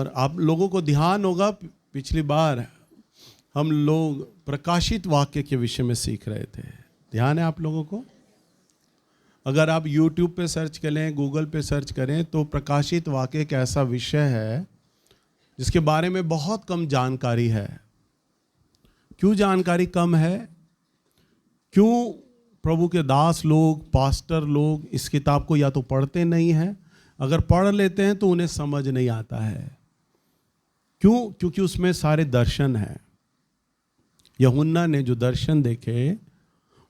और आप लोगों को ध्यान होगा पिछली बार हम लोग प्रकाशित वाक्य के विषय में सीख रहे थे। ध्यान है आप लोगों को? अगर आप YouTube पे सर्च करें, गूगल पे सर्च करें तो प्रकाशित वाक्य एक ऐसा विषय है जिसके बारे में बहुत कम जानकारी है। क्यों जानकारी कम है? क्यों प्रभु के दास लोग, पास्टर लोग इस किताब को या तो पढ़ते नहीं हैं, अगर पढ़ लेते हैं तो उन्हें समझ नहीं आता है। क्यों? क्योंकि उसमें सारे दर्शन हैं। यूहन्ना ने जो दर्शन देखे,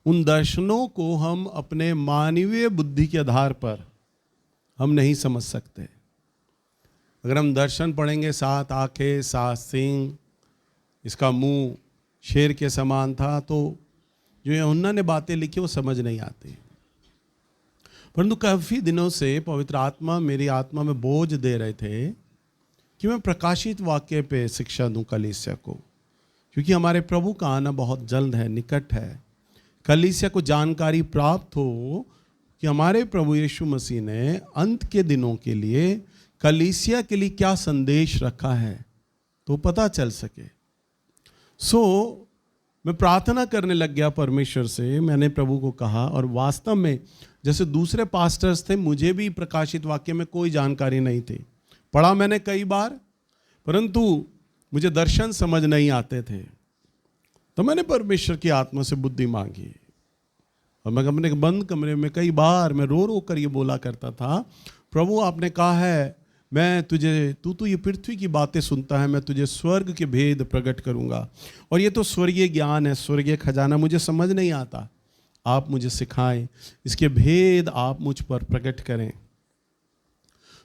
उन दर्शनों को हम अपने मानवीय बुद्धि के आधार पर हम नहीं समझ सकते। अगर हम दर्शन पढ़ेंगे, 7 आंखें, 7 सींग, इसका मुंह शेर के समान था, तो जो यूहन्ना ने बातें लिखी वो समझ नहीं आती। परंतु काफ़ी दिनों से पवित्र आत्मा मेरी आत्मा में बोझ दे रहे थे कि मैं प्रकाशित वाक्य पे शिक्षा दूं कलीसिया को, क्योंकि हमारे प्रभु का आना बहुत जल्द है, निकट है। कलीसिया को जानकारी प्राप्त हो कि हमारे प्रभु यीशु मसीह ने अंत के दिनों के लिए कलीसिया के लिए क्या संदेश रखा है, तो पता चल सके। मैं प्रार्थना करने लग गया परमेश्वर से। मैंने प्रभु को कहा, और वास्तव में जैसे दूसरे पास्टर्स थे, मुझे भी प्रकाशित वाक्य में कोई जानकारी नहीं थी। पढ़ा मैंने कई बार, परंतु मुझे दर्शन समझ नहीं आते थे। तो मैंने परमेश्वर की आत्मा से बुद्धि मांगी, और मैं अपने बंद कमरे में कई बार मैं रो रो कर ये बोला करता था, प्रभु आपने कहा है मैं तुझे, तू तो ये पृथ्वी की बातें सुनता है, मैं तुझे स्वर्ग के भेद प्रकट करूंगा, और ये तो स्वर्गीय ज्ञान है, स्वर्गीय खजाना, मुझे समझ नहीं आता, आप मुझे सिखाएं, इसके भेद आप मुझ पर प्रकट करें।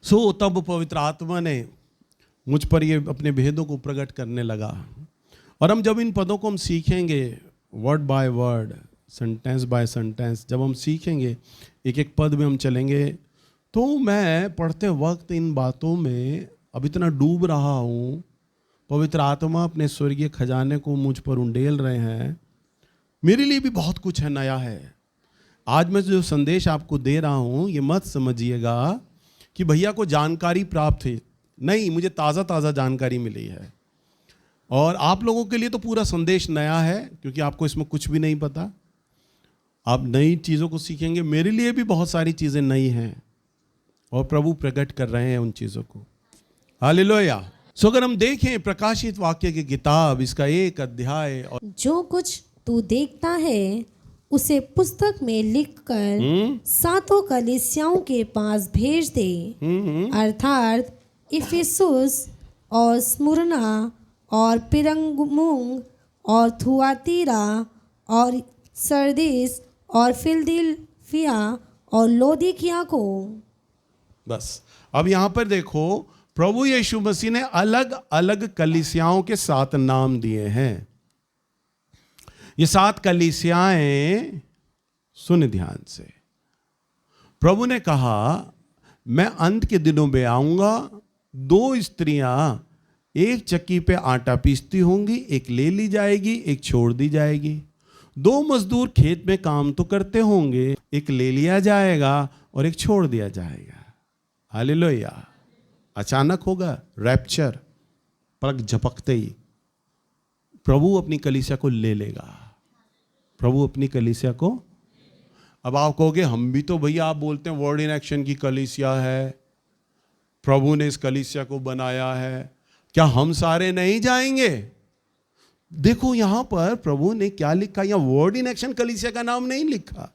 तब पवित्र आत्मा ने मुझ पर ये अपने भेदों को प्रकट करने लगा। और हम जब इन पदों को हम सीखेंगे, word by word, sentence by sentence, जब हम सीखेंगे, एक एक पद में हम चलेंगे, तो मैं पढ़ते वक्त इन बातों में अब इतना डूब रहा हूँ। पवित्र आत्मा अपने स्वर्गीय खजाने को मुझ पर उंडेल रहे हैं। मेरे लिए भी बहुत कुछ है, नया है। आज मैं जो संदेश आपको दे रहा हूँ, ये मत समझिएगा कि भैया को जानकारी प्राप्त है, नहीं, मुझे ताज़ा ताज़ा जानकारी मिली है। और आप लोगों के लिए तो पूरा संदेश नया है, क्योंकि आपको इसमें कुछ भी नहीं पता। आप नई चीज़ों को सीखेंगे। मेरे लिए भी बहुत सारी चीज़ें नई हैं, और प्रभु प्रकट कर रहे हैं उन चीज़ों को। हालेलुया। अगर हम देखें प्रकाशित वाक्य की किताब, इसका 1 अध्याय, और जो कुछ तू देखता है उसे पुस्तक में लिखकर 7 कलीसियाओं के पास भेज दे, अर्थात इफिसुस और स्मुरना और पिरगमुन और थुआतीरा और सरदीस और फिलदिल्फिया और लौदीकिया को। बस अब यहां पर देखो, प्रभु यीशु मसीह ने अलग अलग कलीसियाओं के 7 नाम दिए हैं। ये 7 कलीसियाएं, सुन ध्यान से, प्रभु ने कहा मैं अंत के दिनों में आऊंगा, 2 स्त्रियां एक चक्की पे आटा पीसती होंगी, एक ले ली जाएगी, एक छोड़ दी जाएगी। 2 मजदूर खेत में काम तो करते होंगे, एक ले लिया जाएगा और एक छोड़ दिया जाएगा। हालेलुया। अचानक होगा रैप्चर, पलक झपकते ही प्रभु अपनी कलीसिया को ले लेगा। प्रभु अपनी कलीसिया को, अब आप कहोगे हम भी तो भैया, आप बोलते हैं वर्ड इन एक्शन की कलीसिया है, प्रभु ने इस कलीसिया को बनाया है, क्या हम सारे नहीं जाएंगे? देखो यहां पर प्रभु ने क्या लिखा, यहां वर्ड इन एक्शन कलीसिया का नाम नहीं लिखा,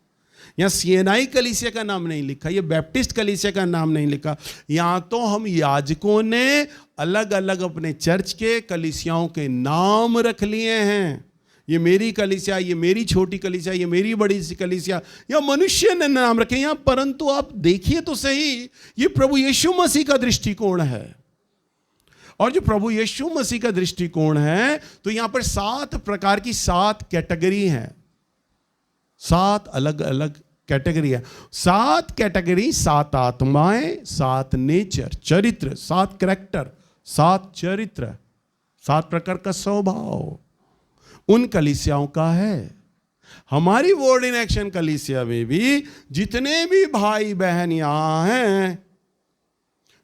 यहाँ सीएनआई कलीसिया का नाम नहीं लिखा, ये बैप्टिस्ट कलीसिया का नाम नहीं लिखा। यहाँ तो हम याजकों ने अलग अलग अपने चर्च के कलीसियाओं के नाम रख लिए हैं। ये मेरी कलीसिया, ये मेरी छोटी कलीसिया, ये मेरी बड़ी सी कलीसिया, या मनुष्य ने नाम रखे यहाँ। परंतु आप देखिए तो सही, ये प्रभु यीशु मसीह का दृष्टिकोण है। और जो प्रभु यीशु मसीह का दृष्टिकोण है, तो यहाँ पर 7 प्रकार की 7 कैटेगरी हैं, 7 अलग अलग कैटेगरी है। 7 कैटेगरी, 7 आत्माएं, 7 नेचर, चरित्र, 7 कैरेक्टर, 7 चरित्र, 7 प्रकार का स्वभाव उन कलीसियाओं का है। हमारी वर्ड इन एक्शन कलीसिया में भी जितने भी भाई बहन यहां हैं,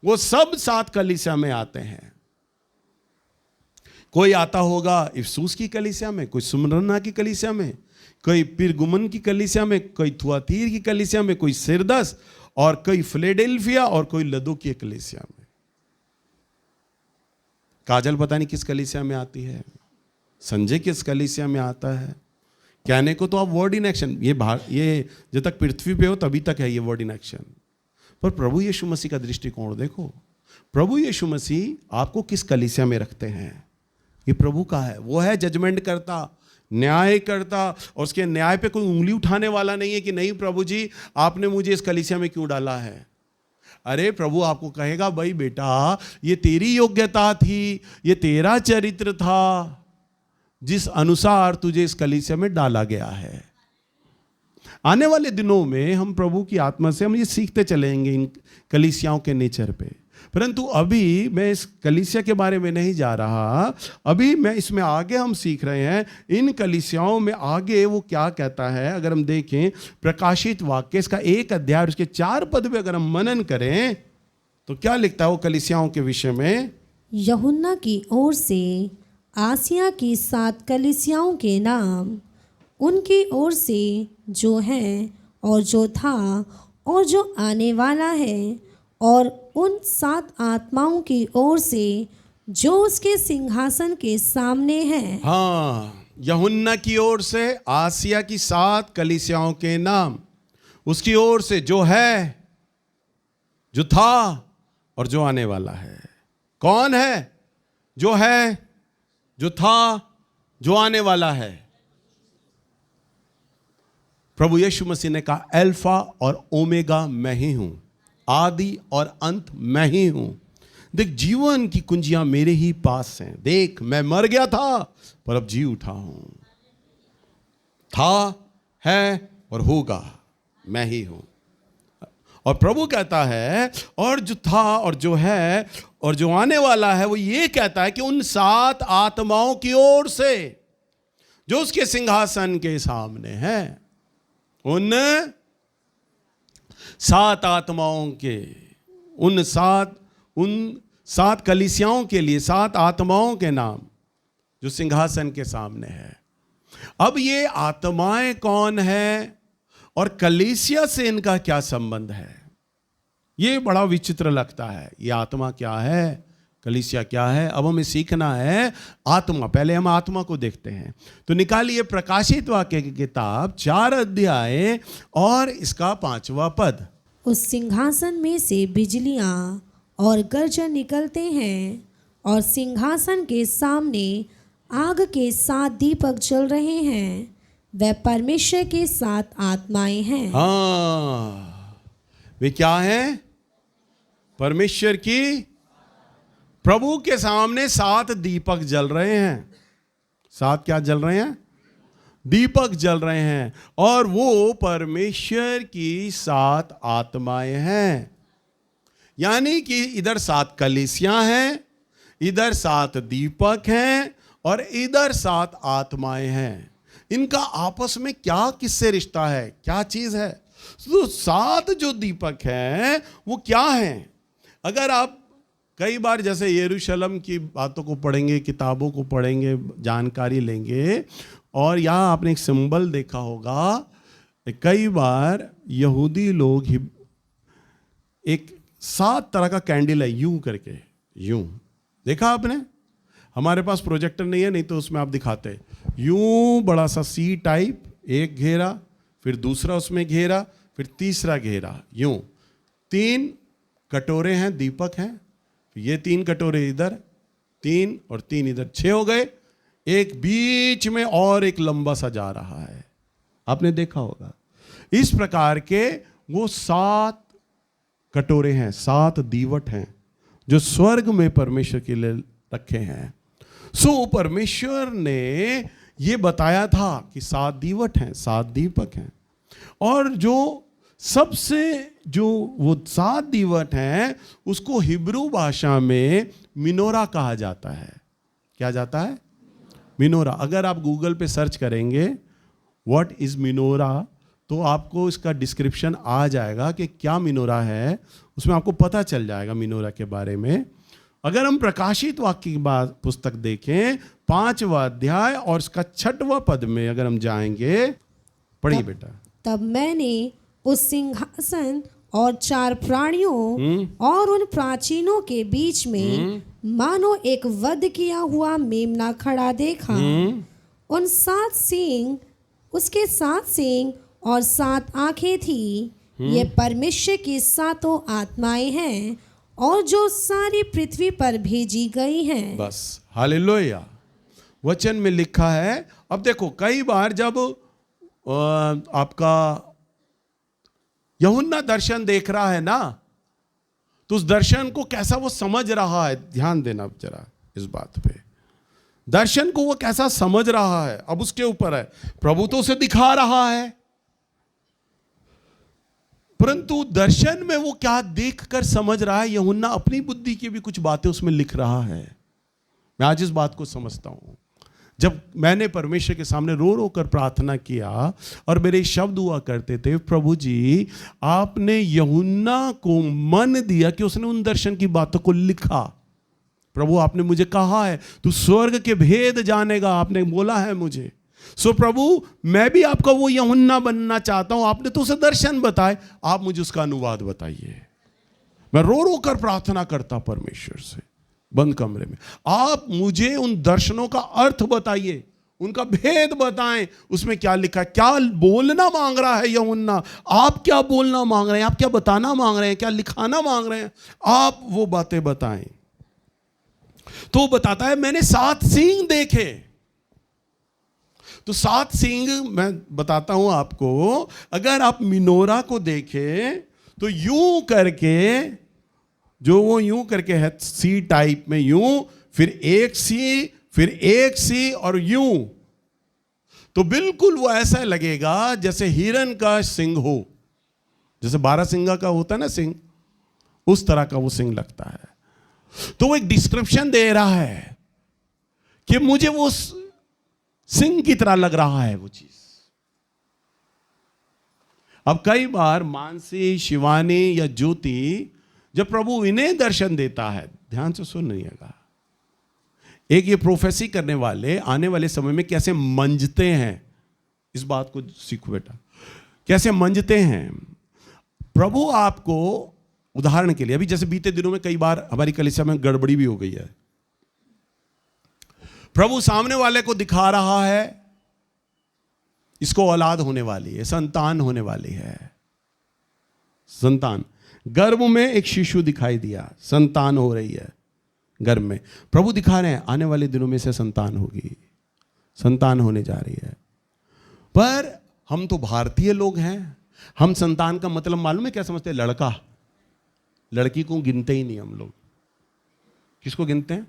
वो सब 7 कलीसिया में आते हैं। कोई आता होगा इफसूस की कलीसिया में, कोई सुमरना की कलीसिया में, कोई पिरगुमन की कलीसिया में, कोई थुआतीर की कलीसिया में, कोई सिरदस, और कोई फिलेडेल्फिया, और कोई लदोकिया कलीसिया में। काजल पता नहीं किस कलीसिया में आती है, संजय किस कलीसिया में आता है। कहने को तो आप वर्ड इन एक्शन, ये जब तक पृथ्वी पे हो तभी तक है ये वर्ड इन एक्शन, पर प्रभु यीशु मसीह का दृष्टिकोण देखो। प्रभु यीशु मसीह आपको किस कलीसिया में रखते हैं, ये प्रभु का है। वो है जजमेंट करता, न्याय करता, और उसके न्याय पे कोई उंगली उठाने वाला नहीं है कि नहीं प्रभु जी आपने मुझे इस कलीसिया में क्यों डाला है। अरे प्रभु आपको कहेगा भाई बेटा ये तेरी योग्यता थी, ये तेरा चरित्र था जिस अनुसार तुझे इस कलीसिया में डाला गया है। आने वाले दिनों में हम प्रभु की आत्मा से हम ये सीखते चलेंगे इन कलीसियाओं के नेचर पे, परंतु अभी मैं इस कलीसिया के बारे में नहीं जा रहा। अभी मैं इसमें आगे हम सीख रहे हैं इन कलीसियाओं में आगे वो क्या कहता है। अगर हम देखें प्रकाशित वाक्य इसका 1 अध्याय उसके 4 पद पे अगर हम मनन करें तो क्या लिखता है वो कलीसियाओं के विषय में। यूहन्ना की ओर से आसिया की 7 कलीसियाओं के नाम, उनकी ओर से जो है और जो था और जो आने वाला है, और उन 7 आत्माओं की ओर से जो उसके सिंहासन के सामने हैं। हाँ, यूहन्ना की ओर से आसिया की 7 कलीसियाओं के नाम, उसकी ओर से जो है, जो था और जो आने वाला है। कौन है? जो है, जो था, जो आने वाला है। प्रभु यीशु मसीह ने कहा अल्फा और ओमेगा मैं ही हूं, आदि और अंत मैं ही हूं। देख जीवन की कुंजियां मेरे ही पास हैं। देख मैं मर गया था पर अब जी उठा हूं। था, है और होगा मैं ही हूं। और प्रभु कहता है और जो था और जो है और जो आने वाला है वो ये कहता है कि उन 7 आत्माओं की ओर से जो उसके सिंहासन के सामने है, उन 7 आत्माओं के, उन 7 कलीसियाओं के लिए 7 आत्माओं के नाम जो सिंहासन के सामने है। अब ये आत्माएं कौन है और कलीसिया से इनका क्या संबंध है, ये बड़ा विचित्र लगता है। ये आत्मा क्या है, कलीसिया क्या है। अब हमें सीखना है आत्मा। पहले हम आत्मा को देखते हैं। तो निकालिए प्रकाशित वाक्य की किताब 4 अध्याय और इसका 5वां पद। उस सिंहासन में से बिजलियां और गर्जन निकलते हैं, और सिंहासन के सामने आग के 7 दीपक जल रहे हैं। वे परमेश्वर के 7 आत्माएं हैं। हाँ, वे क्या हैं? परमेश्वर की, प्रभु के सामने 7 दीपक जल रहे हैं। 7 क्या जल रहे हैं? दीपक जल रहे हैं, और वो परमेश्वर की 7 आत्माएं हैं। यानी कि इधर 7 कलीसियां हैं, इधर 7 दीपक हैं, और इधर 7 आत्माएं हैं। इनका आपस में क्या किससे रिश्ता है, क्या चीज है? तो 7 जो दीपक हैं वो क्या हैं? अगर आप कई बार जैसे यरूशलेम की बातों को पढ़ेंगे, किताबों को पढ़ेंगे, जानकारी लेंगे, और यहाँ आपने एक सिंबल देखा होगा। कई बार यहूदी लोग एक 7 तरह का कैंडल है, यूं करके, यूं देखा आपने? हमारे पास प्रोजेक्टर नहीं है, नहीं तो उसमें आप दिखाते। यूं बड़ा सा सी टाइप, एक घेरा, फिर दूसरा उसमें घेरा, फिर तीसरा घेरा, यूं 3 कटोरे हैं, दीपक हैं। ये 3 कटोरे इधर, 3 और 3 इधर, 6 हो गए। एक बीच में और एक लंबा सा जा रहा है, आपने देखा होगा। इस प्रकार के वो 7 कटोरे हैं, 7 दीवट हैं जो स्वर्ग में परमेश्वर के लिए रखे हैं। सो परमेश्वर ने ये बताया था कि 7 दीवट हैं, 7 दीपक हैं, और जो सबसे जो वो 7 दीवट हैं उसको हिब्रू भाषा में मिनोरा कहा जाता है। क्या जाता है? मिनोरा। अगर आप गूगल पे सर्च करेंगे व्हाट इज मिनोरा तो आपको इसका डिस्क्रिप्शन आ जाएगा कि क्या मिनोरा है, उसमें आपको पता चल जाएगा मिनोरा के बारे में। अगर हम प्रकाशित वाक्य की बात पुस्तक देखें 5वां अध्याय और उसका 6वां पद में अगर हम जाएंगे, पढ़िए बेटा। तब मैंने उस सिंहासन और 4 प्राणियों और उन प्राचीनों के बीच में मानो एक वध किया हुआ मेमना खड़ा देखा। उन 7 सींग, उसके 7 सींग और 7 आंखें थी। ये परमेश्वर की 7 आत्माएं हैं और जो सारी पृथ्वी पर भेजी गई हैं। बस हालेलुया। वचन में लिखा है। अब देखो, कई बार जब आपका यूहन्ना दर्शन देख रहा है ना, तो उस दर्शन को कैसा वो समझ रहा है, ध्यान देना जरा इस बात पे। दर्शन को वो कैसा समझ रहा है अब उसके ऊपर है। प्रभु तो उसे दिखा रहा है, परंतु दर्शन में वो क्या देखकर समझ रहा है, यूहन्ना अपनी बुद्धि की भी कुछ बातें उसमें लिख रहा है। मैं आज इस बात को समझता हूं। जब मैंने परमेश्वर के सामने रो रो कर प्रार्थना किया और मेरे शब्द हुआ करते थे, प्रभु जी आपने यूहन्ना को मन दिया कि उसने उन दर्शन की बातों को लिखा। प्रभु आपने मुझे कहा है तू स्वर्ग के भेद जानेगा, आपने बोला है मुझे। सो प्रभु मैं भी आपका वो यूहन्ना बनना चाहता हूं। आपने तो उसे दर्शन बताए, आप मुझे उसका अनुवाद बताइए। मैं रो रो कर प्रार्थना करता परमेश्वर से बंद कमरे में, आप मुझे उन दर्शनों का अर्थ बताइए, उनका भेद बताएं, उसमें क्या लिखा है, क्या बोलना मांग रहा है यूहन्ना, आप क्या बोलना मांग रहे हैं, आप क्या बताना मांग रहे हैं, क्या लिखाना मांग रहे हैं, आप वो बातें बताएं। तो बताता है मैंने 7 सींग देखे। तो 7 सींग मैं बताता हूं आपको। अगर आप मिनोरा को देखें तो यूं करके, जो वो यूं करके है सी टाइप में, यूं फिर एक सी, फिर एक सी और यूं, तो बिल्कुल वो ऐसा लगेगा जैसे हिरन का सिंग हो, जैसे 12 सिंगा का होता है ना सिंग, उस तरह का वो सिंग लगता है। तो वो एक डिस्क्रिप्शन दे रहा है कि मुझे वो सिंह की तरह लग रहा है वो चीज। अब कई बार मानसी, शिवानी या ज्योति, जब प्रभु इन्हें दर्शन देता है, ध्यान से सुनिएगा, एक ये प्रोफेसी करने वाले आने वाले समय में कैसे मंजते हैं, इस बात को सीखो बेटा, कैसे मंजते हैं। प्रभु आपको, उदाहरण के लिए अभी जैसे बीते दिनों में कई बार हमारी कलीसिया में गड़बड़ी भी हो गई है। प्रभु सामने वाले को दिखा रहा है इसको औलाद होने वाली है, संतान होने वाली है, संतान, गर्भ में एक शिशु दिखाई दिया, संतान हो रही है गर्भ में। प्रभु दिखा रहे हैं आने वाले दिनों में से संतान होगी, संतान होने जा रही है। पर हम तो भारतीय लोग हैं, हम संतान का मतलब मालूम है क्या समझते हैं? लड़का। लड़की को गिनते ही नहीं हम लोग। किसको गिनते हैं?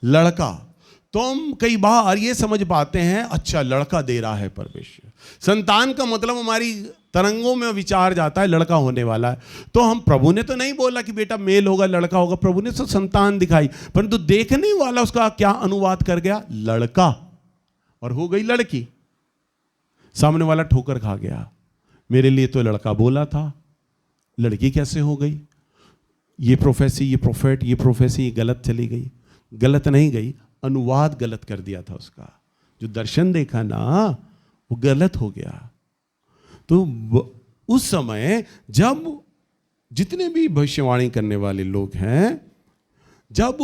लड़का। तो हम कई बार ये समझ पाते हैं अच्छा लड़का दे रहा है परमेश्वर। संतान का मतलब हमारी तरंगों में विचार जाता है लड़का होने वाला है। तो हम, प्रभु ने तो नहीं बोला कि बेटा मेल होगा लड़का होगा, प्रभु ने तो संतान दिखाई, परंतु देखने वाला उसका क्या अनुवाद कर गया? लड़का, और हो गई लड़की। सामने वाला ठोकर खा गया, मेरे लिए तो लड़का बोला था, लड़की कैसे हो गई? ये प्रोफेसी, ये प्रोफेट, ये प्रोफेसी गलत चली गई। गलत नहीं गई, अनुवाद गलत कर दिया था उसका। जो दर्शन देखा ना वो गलत हो गया। तो उस समय जब जितने भी भविष्यवाणी करने वाले लोग हैं, जब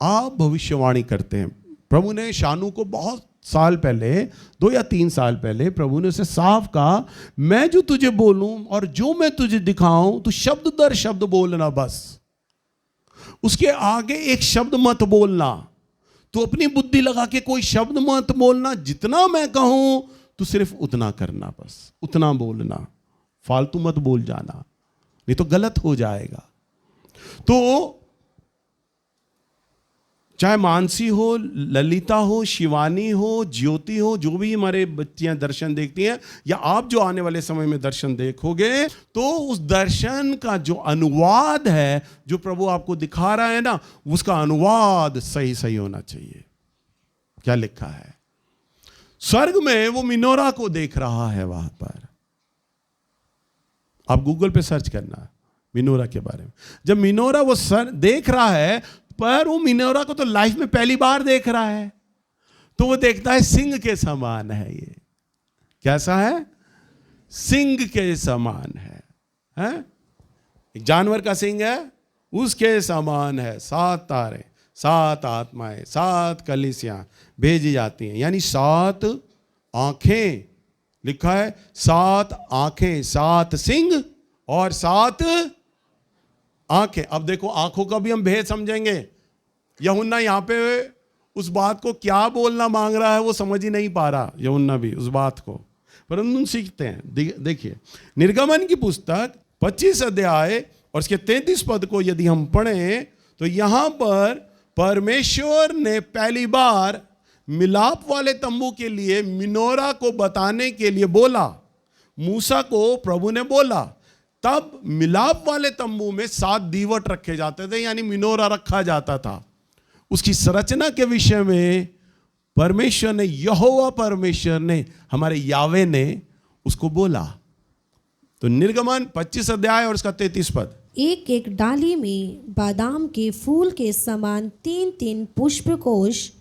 आप भविष्यवाणी करते हैं, प्रभु ने शानू को बहुत साल पहले, 2 या 3 साल पहले, प्रभु ने उसे साफ कहा मैं जो तुझे बोलूं और जो मैं तुझे दिखाऊं तो शब्द दर शब्द बोलना, बस उसके आगे एक शब्द मत बोलना। तो अपनी बुद्धि लगा के कोई शब्द मत बोलना, जितना मैं कहूं तो सिर्फ उतना करना, बस उतना बोलना, फालतू मत बोल जाना, नहीं तो गलत हो जाएगा। तो चाहे मानसी हो, ललिता हो, शिवानी हो, ज्योति हो, जो भी हमारे बच्चियां दर्शन देखती हैं, या आप जो आने वाले समय में दर्शन देखोगे, तो उस दर्शन का जो अनुवाद है, जो प्रभु आपको दिखा रहा है ना, उसका अनुवाद सही सही होना चाहिए। क्या लिखा है? स्वर्ग में वो मिनोरा को देख रहा है। वहां पर आप गूगल पे सर्च करना मिनोरा के बारे में। जब मिनोरा वो सर देख रहा है, पर वो मिनोरा को तो लाइफ में पहली बार देख रहा है, तो वो देखता है सिंह के समान है। ये कैसा है? सिंह के समान है? एक जानवर का सिंह है, उसके समान है। 7 तारे, 7 आत्माएं, 7 कलीसियां भेजी जाती हैं, यानी 7 आंखें। लिखा है 7 आंखें, 7 सिंह और 7 आंखें। अब देखो आंखों का भी हम भेद समझेंगे। यूहन्ना यहाँ पे उस बात को क्या बोलना मांग रहा है वो समझ ही नहीं पा रहा, यूहन्ना भी उस बात को, परंतु हम सीखते हैं। देखिए निर्गमन की पुस्तक 25 अध्याय और उसके 33 पद को यदि हम पढ़ें तो यहां पर परमेश्वर ने पहली बार मिलाप वाले तंबू के लिए मिनोरा को बताने के लिए बोला। मूसा को प्रभु ने बोला, तब मिलाप वाले तंबू में 7 दीवट रखे जाते थे, यानी मिनोरा रखा जाता था। उसकी संरचना के विषय में परमेश्वर ने, यहोवा परमेश्वर ने, हमारे यावे ने उसको बोला। तो निर्गमन 25 अध्याय और उसका 33 पद। एक एक डाली में बादाम के फूल के समान 3-3 पुष्पकोश,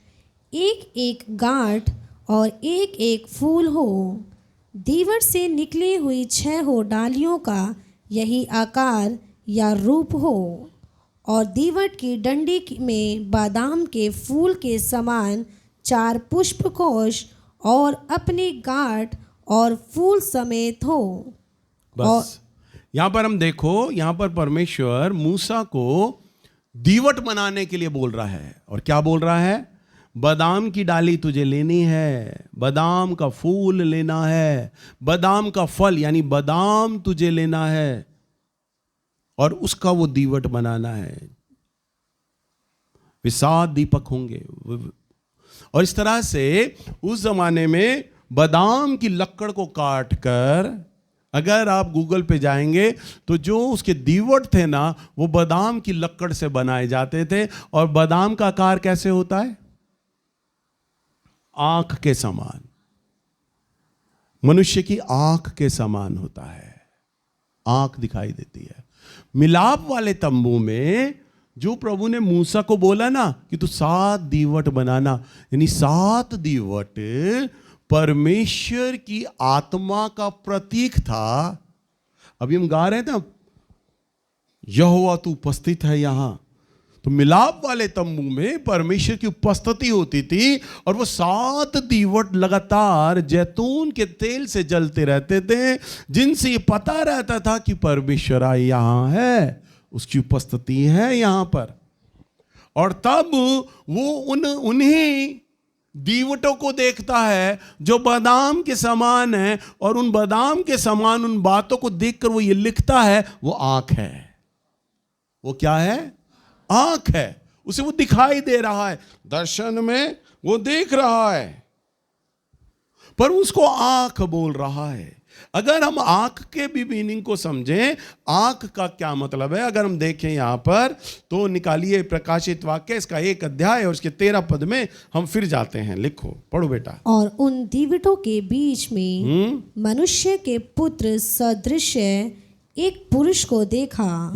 एक एक गांठ और एक एक फूल हो। दीवट से निकली हुई 6 हो डालियों का यही आकार या रूप हो, और दीवट की डंडी में बादाम के फूल के समान 4 पुष्पकोश और अपनी गांठ और फूल समेत हो। बस यहां पर हम देखो, यहां पर परमेश्वर मूसा को दीवट बनाने के लिए बोल रहा है। और क्या बोल रहा है? बादाम की डाली तुझे लेनी है, बादाम का फूल लेना है, बादाम का फल यानी बादाम तुझे लेना है और उसका वो दीवट बनाना है। वे 7 दीपक होंगे। और इस तरह से उस जमाने में बादाम की लकड़ को काट कर, अगर आप गूगल पे जाएंगे तो जो उसके दीवट थे ना, वो बादाम की लकड़ से बनाए जाते थे। और बादाम का आकार कैसे होता है? आंख के समान, मनुष्य की आंख के समान होता है, आंख दिखाई देती है। मिलाप वाले तंबू में जो प्रभु ने मूसा को बोला ना कि तू 7 दीवट बनाना, यानी 7 दीवट परमेश्वर की आत्मा का प्रतीक था। अभी हम गा रहे थे ना, यहोवा तू उपस्थित है यहां, तो मिलाप वाले तंबू में परमेश्वर की उपस्थिति होती थी। और वो 7 दीवट लगातार जैतून के तेल से जलते रहते थे, जिनसे ये पता रहता था कि परमेश्वर यहां है, उसकी उपस्थिति है यहां पर। और तब वो उन्हीं दीवटों को देखता है जो बादाम के समान है, और उन बादाम के समान उन बातों को देखकर वो ये लिखता है, वो आंख है। वो क्या है? आंख है। उसे वो दिखाई दे रहा है, दर्शन में वो देख रहा है, पर उसको आंख बोल रहा है। अगर हम आंख के भी मीनिंग को समझें, आंख का क्या मतलब है, अगर हम देखें यहां पर, तो निकालिए प्रकाशित वाक्य इसका 1 अध्याय और उसके 13 पद में हम फिर जाते हैं। लिखो, पढ़ो बेटा। और उन दीवटों के बीच में मनुष्य के पुत्र सदृश एक पुरुष को देखा,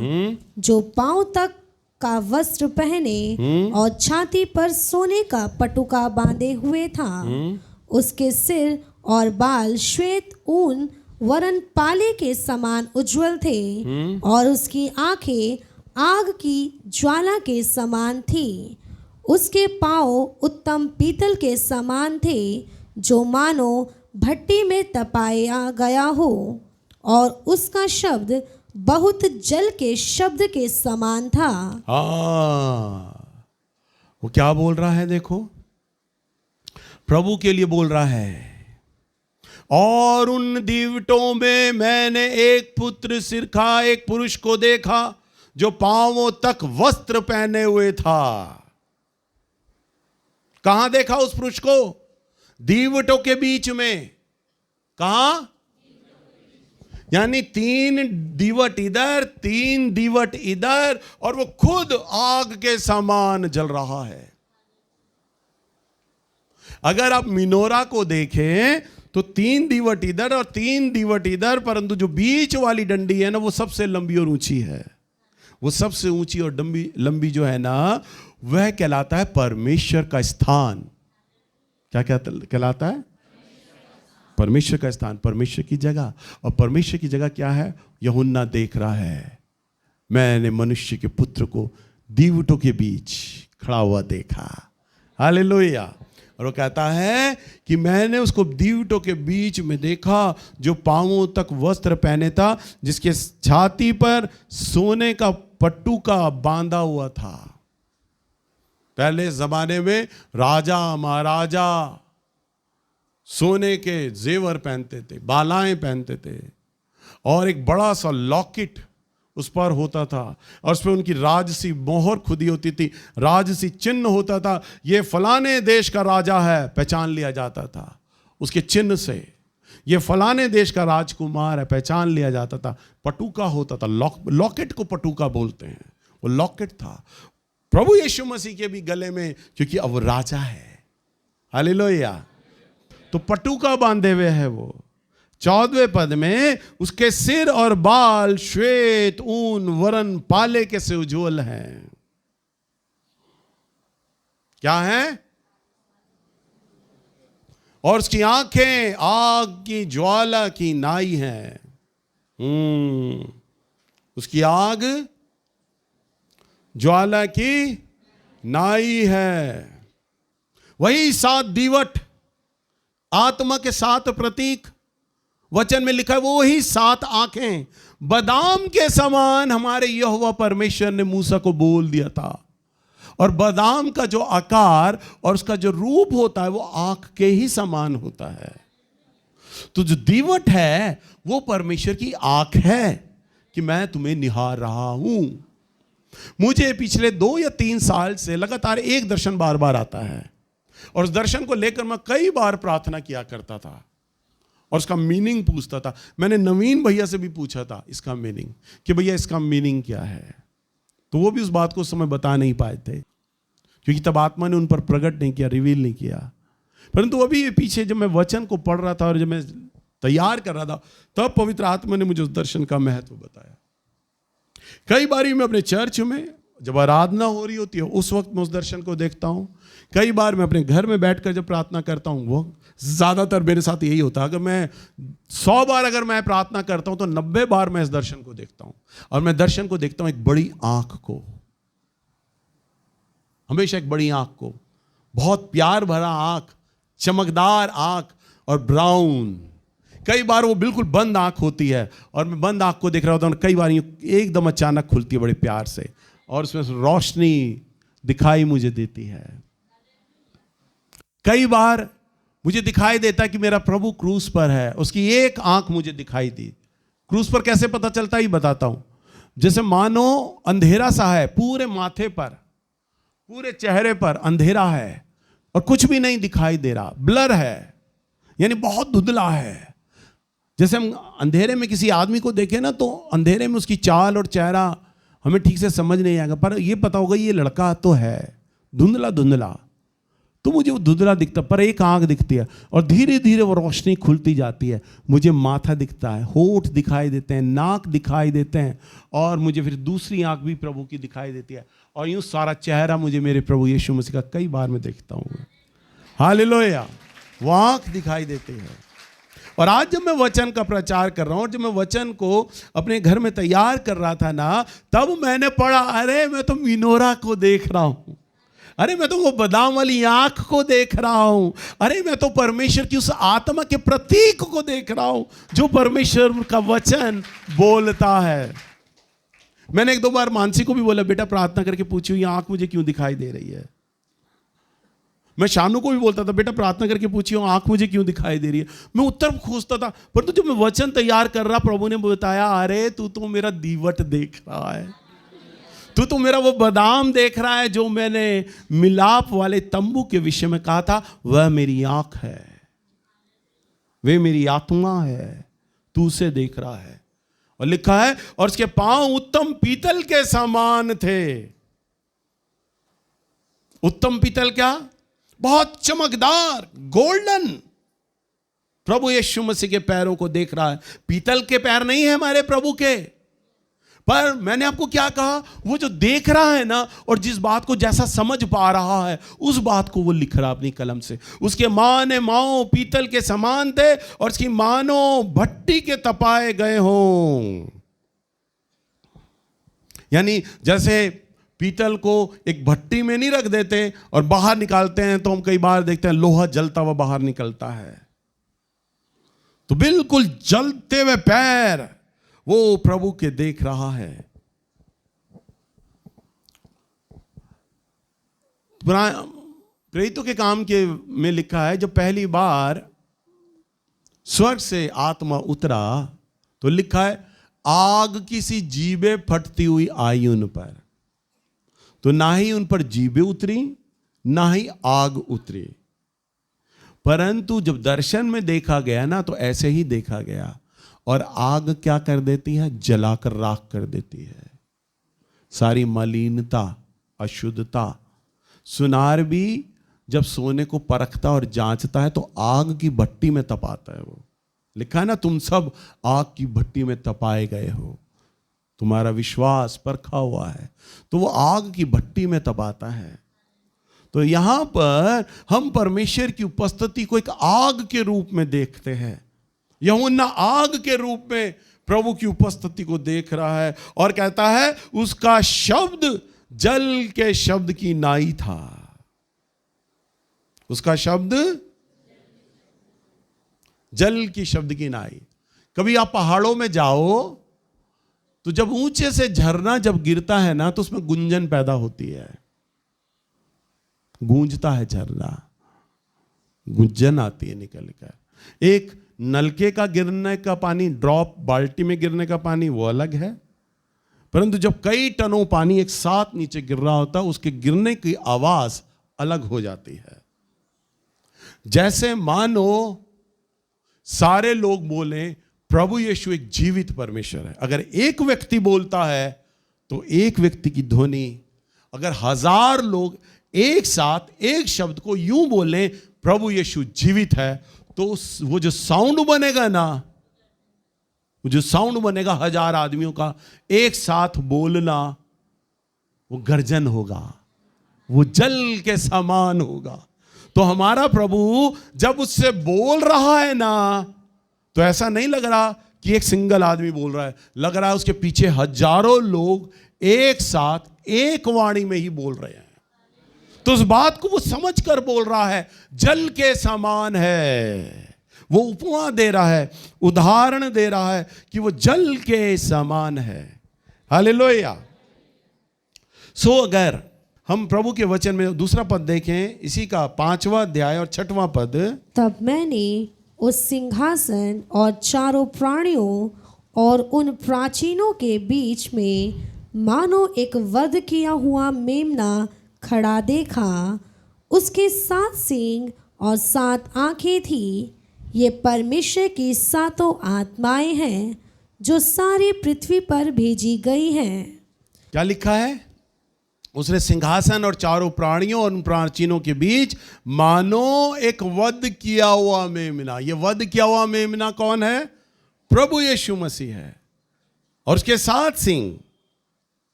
जो पांव तक का वस्त्र पहने और छाती पर सोने का पटुका बांधे हुए था। उसके सिर और बाल श्वेत ऊन वरन पाले के समान उज्जवल थे, और उसकी आंखें आग की ज्वाला के समान थी। उसके पांव उत्तम पीतल के समान थे, जो मानो भट्टी में तपाया गया हो, और उसका शब्द बहुत जल के शब्द के समान था। वो क्या बोल रहा है? देखो, प्रभु के लिए बोल रहा है। और उन दीवटों में मैंने एक पुत्र सिरखा, एक पुरुष को देखा, जो पांवों तक वस्त्र पहने हुए था। कहां देखा उस पुरुष को? दीवटों के बीच में। कहां? यानी 3 दीवट इधर, 3 दीवट इधर, और वो खुद आग के समान जल रहा है। अगर आप मिनोरा को देखें तो 3 दीवट इधर और 3 दीवट इधर, परंतु जो बीच वाली डंडी है ना, वो सबसे लंबी और ऊंची है। वो सबसे ऊंची और लंबी जो है ना, वह कहलाता है परमेश्वर का स्थान। क्या कहलाता है? परमेश्वर का स्थान, परमेश्वर की जगह। और परमेश्वर की जगह क्या है? यूहन्ना देख रहा है, मैंने मनुष्य के पुत्र को दीवटों के बीच खड़ा हुआ देखा। हालेलुया। और वो कहता है कि मैंने उसको दीवटों के बीच में देखा, जो पांवों तक वस्त्र पहने था, जिसके छाती पर सोने का पट्टूका बांधा हुआ था। पहले जमाने में राजा महाराजा सोने के जेवर पहनते थे, बालाएं पहनते थे, और एक बड़ा सा लॉकेट उस पर होता था, और उस पर उनकी राजसी मोहर खुदी होती थी, राजसी चिन्ह होता था। ये फलाने देश का राजा है, पहचान लिया जाता था उसके चिन्ह से। ये फलाने देश का राजकुमार है, पहचान लिया जाता था। पटुका होता था, लॉकेट को पटुका बोलते हैं, वो लॉकेट था प्रभु यीशु मसीह के भी गले में, क्योंकि अब वो राजा है। हालेलुया। तो पटुका बांधे हुए है वो। 14वें पद में उसके सिर और बाल श्वेत ऊन वरन पाले के से उज्ज्वल हैं। क्या है? और उसकी आंखें आग की ज्वाला की नाई हैं। उसकी आग ज्वाला की नाई है। वही 7 दीवट, आत्मा के 7 प्रतीक वचन में लिखा है, वो ही 7 आंखें बादाम के समान हमारे यहोवा परमेश्वर ने मूसा को बोल दिया था। और बादाम का जो आकार और उसका जो रूप होता है, वो आंख के ही समान होता है। तो जो दीवट है वो परमेश्वर की आंख है कि मैं तुम्हें निहार रहा हूं। मुझे पिछले 2 या 3 साल से लगातार एक दर्शन बार बार आता है, और उस दर्शन को लेकर मैं कई बार प्रार्थना किया करता था और उसका मीनिंग पूछता था। मैंने नवीन भैया से भी पूछा था इसका मीनिंग, कि भैया इसका मीनिंग क्या है। तो वो भी उस बात को उस समय बता नहीं पाए थे, क्योंकि तब आत्मा ने उन पर प्रकट नहीं किया, रिवील नहीं किया। परंतु अभी पीछे जब मैं वचन को पढ़ रहा था और जब मैं तैयार कर रहा था, तब पवित्र आत्मा ने मुझे उस दर्शन का महत्व बताया। कई बार मैं अपने चर्च में जब आराधना हो रही होती है, उस वक्त मैं उस दर्शन को देखता हूं। कई बार मैं अपने घर में बैठकर जब प्रार्थना करता हूं, वो ज्यादातर मेरे साथ यही होता है। अगर मैं 100 बार अगर मैं प्रार्थना करता हूं तो 90 बार मैं इस दर्शन को देखता हूं। और मैं दर्शन को देखता हूं एक बड़ी आंख को, हमेशा एक बड़ी आंख को, बहुत प्यार भरा आंख, चमकदार आंख और ब्राउन। कई बार वो बिल्कुल बंद आंख होती है और मैं बंद आंख को देख रहा होता हूं, कई बार एकदम अचानक खुलती है बड़े प्यार से, और उसमें रोशनी दिखाई मुझे देती है। कई बार मुझे दिखाई देता कि मेरा प्रभु क्रूस पर है, उसकी एक आंख मुझे दिखाई दी। क्रूस पर कैसे पता चलता ही बताता हूं। जैसे मानो अंधेरा सा है पूरे माथे पर, पूरे चेहरे पर अंधेरा है और कुछ भी नहीं दिखाई दे रहा, ब्लर है, यानी बहुत धुंधला है। जैसे हम अंधेरे में किसी आदमी को देखें ना, तो अंधेरे में उसकी चाल और चेहरा हमें ठीक से समझ नहीं आएगा, पर ये पता होगा ये लड़का तो है धुंधला धुंधला। तो मुझे वो धुंधला दिखता, पर एक आंख दिखती है और धीरे धीरे वो रोशनी खुलती जाती है। मुझे माथा दिखता है, होठ दिखाई देते हैं, नाक दिखाई देते हैं, और मुझे फिर दूसरी आंख भी प्रभु की दिखाई देती है, और यूं सारा चेहरा मुझे मेरे प्रभु यीशु मसीह का कई बार मैं देखता हूँ। हालेलुया। वो आंख दिखाई देती है। और आज जब मैं वचन का प्रचार कर रहा हूं, जब मैं वचन को अपने घर में तैयार कर रहा था ना, तब मैंने पढ़ा, अरे मैं तो मिनोरा को देख रहा हूं, अरे मैं तो वो बादाम वाली आंख को देख रहा हूं, अरे मैं तो परमेश्वर की उस आत्मा के प्रतीक को देख रहा हूं जो परमेश्वर का वचन बोलता है। मैंने 1-2 बार मानसी को भी बोला, बेटा प्रार्थना करके पूछियो ये आंख मुझे क्यों दिखाई दे रही है। मैं शानू को भी बोलता था, बेटा प्रार्थना करके पूछियो आंख मुझे क्यों दिखाई दे रही है। मैं उत्तर खोजता था, परंतु जब मैं वचन तैयार कर रहा, प्रभु ने बताया, अरे तू तो मेरा दीवट देख रहा है, तू तो मेरा वो बादाम देख रहा है जो मैंने मिलाप वाले तंबू के विषय में कहा था, वह मेरी आंख है, वे मेरी आत्मा है, तू उसे देख रहा है। और लिखा है, और उसके पांव उत्तम पीतल के समान थे। उत्तम पीतल क्या? बहुत चमकदार, गोल्डन। प्रभु यीशु मसीह के पैरों को देख रहा है। पीतल के पैर नहीं है हमारे प्रभु के, पर मैंने आपको क्या कहा, वो जो देख रहा है ना और जिस बात को जैसा समझ पा रहा है उस बात को वो लिख रहा अपनी कलम से। उसके माने माओ पीतल के समान थे और उसकी मानो भट्टी के तपाए गए हों। यानी जैसे पीतल को एक भट्टी में नहीं रख देते और बाहर निकालते हैं तो हम कई बार देखते हैं लोहा जलता हुआ बाहर निकलता है, तो बिल्कुल जलते हुए पैर वो प्रभु के देख रहा है। प्रेरितों के काम के में लिखा है जब पहली बार स्वर्ग से आत्मा उतरा तो लिखा है आग की सी जीभें फटती हुई आई उन पर। तो ना ही उन पर जीभें उतरी ना ही आग उतरी, परंतु जब दर्शन में देखा गया ना तो ऐसे ही देखा गया। और आग क्या कर देती है, जलाकर राख कर देती है सारी मलिनता अशुद्धता। सुनार भी जब सोने को परखता और जांचता है तो आग की भट्टी में तपाता है। वो लिखा है ना, तुम सब आग की भट्टी में तपाए गए हो, तुम्हारा विश्वास परखा हुआ है। तो वो आग की भट्टी में तपाता है। तो यहां पर हम परमेश्वर की उपस्थिति को एक आग के रूप में देखते हैं। यूहन्ना आग के रूप में प्रभु की उपस्थिति को देख रहा है और कहता है उसका शब्द जल के शब्द की नाई था। उसका शब्द जल की शब्द की नाई। कभी आप पहाड़ों में जाओ तो जब ऊंचे से झरना जब गिरता है ना तो उसमें गुंजन पैदा होती है, गूंजता है झरना, गुंजन आती है निकल कर। एक नलके का गिरने का पानी, ड्रॉप बाल्टी में गिरने का पानी वो अलग है, परंतु जब कई टनों पानी एक साथ नीचे गिर रहा होता है उसके गिरने की आवाज अलग हो जाती है। जैसे मानो सारे लोग बोले प्रभु यीशु एक जीवित परमेश्वर है। अगर एक व्यक्ति बोलता है तो एक व्यक्ति की ध्वनि, अगर 1000 लोग एक साथ एक शब्द को यूं बोले प्रभु यीशु जीवित है, तो वो जो साउंड बनेगा ना, वो जो साउंड बनेगा 1000 आदमियों का एक साथ बोलना, वो गर्जन होगा, वो जल के समान होगा। तो हमारा प्रभु जब उससे बोल रहा है ना तो ऐसा नहीं लग रहा कि एक सिंगल आदमी बोल रहा है, लग रहा है उसके पीछे हजारों लोग एक साथ एक वाणी में ही बोल रहे हैं। तो उस बात को वो समझ कर बोल रहा है, जल के समान है। वो उपमा दे रहा है, उदाहरण दे रहा है कि वो जल के समान है। हालेलुया। सो अगर हम प्रभु के वचन में दूसरा पद देखें, इसी का 5वां अध्याय और 6वां पद। तब मैंने उस सिंहासन और चारों प्राणियों और उन प्राचीनों के बीच में मानो एक वध किया हुआ मेमना खड़ा देखा। उसके 7 सींग और 7 आंखें थी। ये परमेश्वर की 7 आत्माएं हैं जो सारी पृथ्वी पर भेजी गई हैं। क्या लिखा है? उसने सिंहासन और चारों प्राणियों और उन प्राचीनों के बीच मानो एक वध किया हुआ मेमना। ये वध किया हुआ मेमना कौन है? प्रभु यीशु मसीह है। और उसके 7 सींग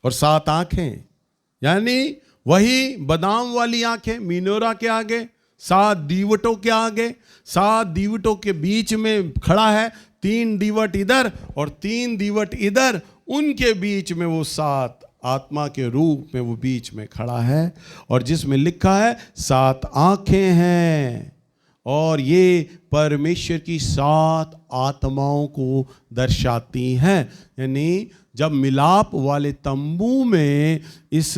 और 7 आंखें, यानी वही बादाम वाली आंखें मीनोरा के आगे, 7 दीवटों के आगे, 7 दीवटों के बीच में खड़ा है। 3 दीवट इधर और 3 दीवट इधर, उनके बीच में वो 7 आत्मा के रूप में वो बीच में खड़ा है। और जिसमें लिखा है 7 आंखें हैं और ये परमेश्वर की 7 आत्माओं को दर्शाती हैं। यानी जब मिलाप वाले तंबू में इस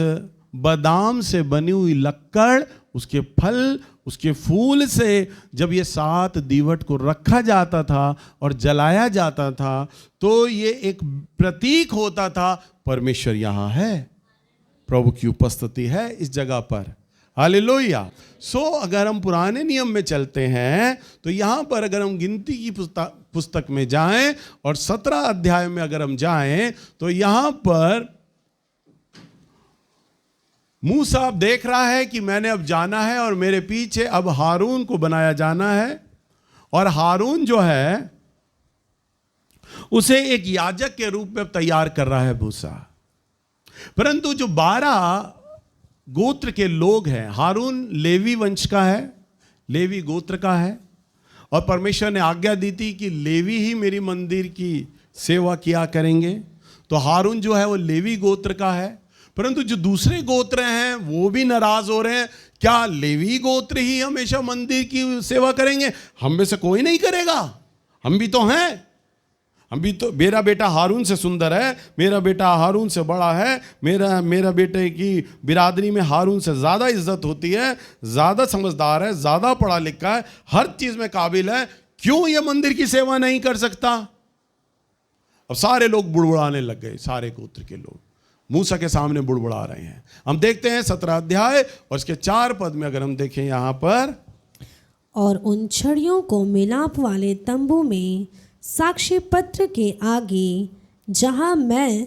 बादाम से बनी हुई लक्कड़, उसके फल, उसके फूल से जब ये 7 दीवट को रखा जाता था और जलाया जाता था तो ये एक प्रतीक होता था परमेश्वर यहाँ है, प्रभु की उपस्थिति है इस जगह पर। हालेलुया। सो अगर हम पुराने नियम में चलते हैं तो यहाँ पर अगर हम गिनती की पुस्तक में जाएं और 17 अध्याय में अगर हम जाएं तो यहाँ पर मूसा अब देख रहा है कि मैंने अब जाना है और मेरे पीछे अब हारून को बनाया जाना है। और हारून जो है उसे एक याजक के रूप में तैयार कर रहा है मूसा। परंतु जो 12 गोत्र के लोग हैं, हारून लेवी वंश का है, लेवी गोत्र का है, और परमेश्वर ने आज्ञा दी थी कि लेवी ही मेरी मंदिर की सेवा किया करेंगे। तो हारून जो है वो लेवी गोत्र का है। परंतु जो दूसरे गोत्र हैं वो भी नाराज हो रहे हैं, क्या लेवी गोत्र ही हमेशा मंदिर की सेवा करेंगे? हम में से कोई नहीं करेगा, हम भी तो हैं, हम भी तो, मेरा बेटा हारून से सुंदर है, मेरा बेटा हारून से बड़ा है, मेरा बेटे की बिरादरी में हारून से ज़्यादा इज्जत होती है, ज़्यादा समझदार है, ज़्यादा पढ़ा लिखा है, हर चीज़ में काबिल है, क्यों ये मंदिर की सेवा नहीं कर सकता? अब सारे लोग बुड़बुड़ाने लग गए, सारे गोत्र के लोग मूसा के सामने बुड़बुड़ा रहे हैं। हम देखते हैं 17 अध्याय और इसके 4 पद में अगर हम देखें यहाँ पर, और उन छड़ियों को मिलाप वाले तंबू में साक्षी पत्र के आगे जहां मैं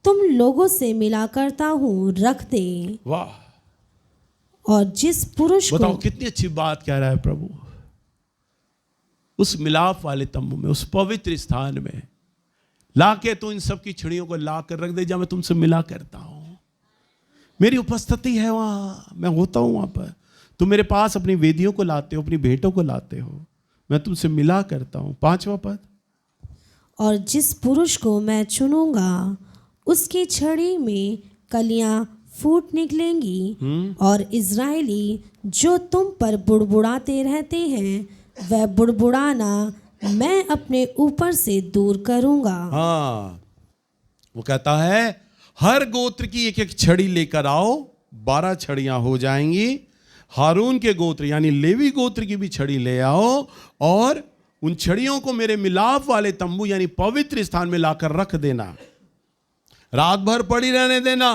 तुम लोगों से मिला करता हूं रख दे। वाह, और जिस पुरुष बताओ को, कितनी अच्छी बात कह रहा है प्रभु। उस मिलाप वाले तंबू में, उस पवित्र स्थान में लाके तो इन सब की छड़ियों को ला कर रख दे जहां मैं तुमसे मिला करता हूं। मेरी उपस्थिति है वहां, मैं होता हूं वहां पर। तुम मेरे पास अपनी वेदियों को लाते हो, अपनी भेंटों को लाते हो, मैं तुमसे मिला करता हूं। 5वां पद, और जिस पुरुष को मैं चुनूंगा उसकी छड़ी में कलियां फूट निकलेंगी, और इजरायली जो तुम पर बुड़बुड़ाते रहते हैं वह बुड़बुड़ाना मैं अपने ऊपर से दूर करूंगा। हाँ, वो कहता है हर गोत्र की एक एक छड़ी लेकर आओ, 12 छड़ियां हो जाएंगी। हारून के गोत्र यानी लेवी गोत्र की भी छड़ी ले आओ, और उन छड़ियों को मेरे मिलाप वाले तंबू यानी पवित्र स्थान में लाकर रख देना। रात भर पड़ी रहने देना,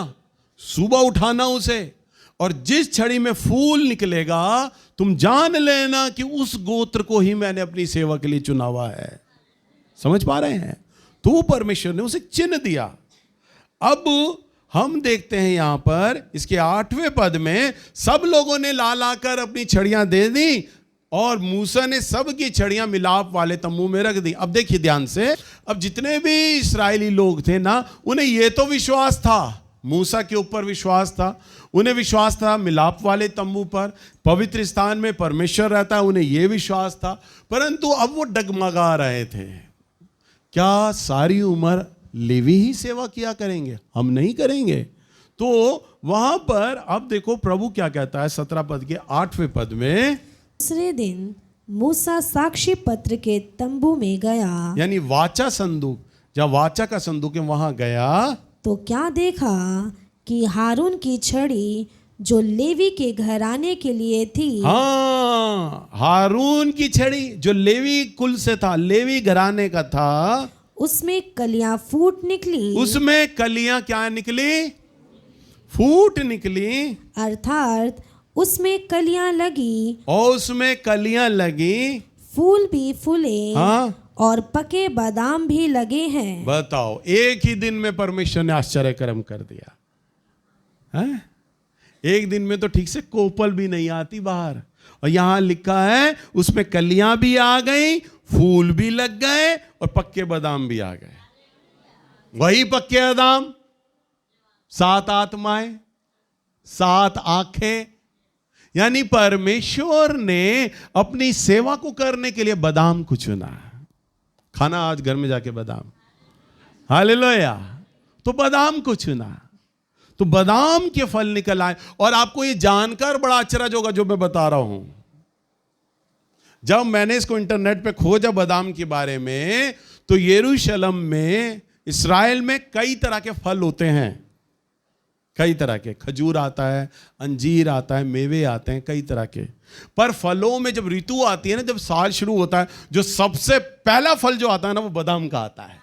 सुबह उठाना उसे, और जिस छड़ी में फूल निकलेगा तुम जान लेना कि उस गोत्र को ही मैंने अपनी सेवा के लिए चुना हुआ है। समझ पा रहे हैं? तो परमेश्वर ने उसे चिन्ह दिया। अब हम देखते हैं यहां पर इसके 8वें पद में, सब लोगों ने ला लाकर अपनी छड़ियां दे दी और मूसा ने सबकी छड़ियां मिलाप वाले तंबू में रख दी। अब देखिए ध्यान से, अब जितने भी इस्राएली लोग थे ना, उन्हें यह तो विश्वास था, मूसा के ऊपर विश्वास था, उन्हें विश्वास था मिलाप वाले तंबू पर, पवित्र स्थान में परमेश्वर रहता है, उन्हें यह विश्वास था। परंतु अब वो डगमगा रहे थे, क्या सारी उम्र लेवी ही सेवा किया करेंगे, हम नहीं करेंगे? तो वहां पर अब देखो प्रभु क्या कहता है 17 पद के 8वें पद में, दूसरे दिन मूसा साक्षी पत्र के तंबू में गया, यानी वाचा संदूक, जहां वाचा का संदूक है वहां गया, तो क्या देखा कि हारून की छड़ी जो लेवी के घराने के लिए थी, हाँ, हारून की छड़ी जो लेवी कुल से था, लेवी घराने का था, उसमें कलियां फूट निकली। उसमें कलियां क्या निकली? फूट निकली, अर्थात उसमें कलियां लगी, और उसमें कलियां लगी, फूल भी फूले, हाँ, और पके बादाम भी लगे हैं। बताओ, एक ही दिन में परमेश्वर ने आश्चर्य कर्म कर दिया है? एक दिन में तो ठीक से कोपल भी नहीं आती बाहर, और यहां लिखा है उसमें कलियां भी आ गई, फूल भी लग गए, और पक्के बादाम भी आ गए। वही पक्के बादाम, 7 आत्माएं, 7 आंखें, यानी परमेश्वर ने अपनी सेवा को करने के लिए बादाम को चुना। खाना आज घर में जाके बादाम, हालेलुया। तो बादाम को चुना, तो बादाम के फल निकल आए। और आपको ये जानकर बड़ा आश्चर्य होगा जो मैं बता रहा हूं, जब मैंने इसको इंटरनेट पे खोजा बादाम के बारे में, तो यरूशलेम में, इस्राएल में कई तरह के फल होते हैं, कई तरह के, खजूर आता है, अंजीर आता है, मेवे आते हैं, कई तरह के। पर फलों में जब ऋतु आती है ना, जब साल शुरू होता है, जो सबसे पहला फल जो आता है ना, वो बादाम का आता है।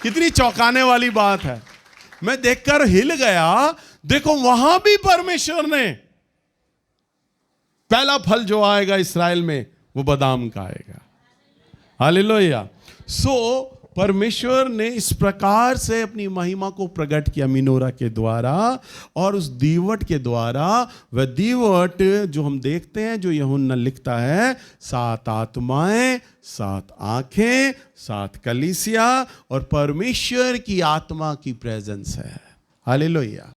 कितनी चौंकाने वाली बात है, मैं देखकर हिल गया। देखो वहां भी परमेश्वर ने पहला फल जो आएगा इस्राएल में, वो बादाम का आएगा। हालेलुया। सो परमेश्वर ने इस प्रकार से अपनी महिमा को प्रकट किया मिनोरा के द्वारा, और उस दीवट के द्वारा, वह दीवट जो हम देखते हैं, जो यूहन्ना लिखता है, 7 आत्माएं, 7 आंखें, 7 कलीसिया और परमेश्वर की आत्मा की प्रेजेंस है। हालेलुया।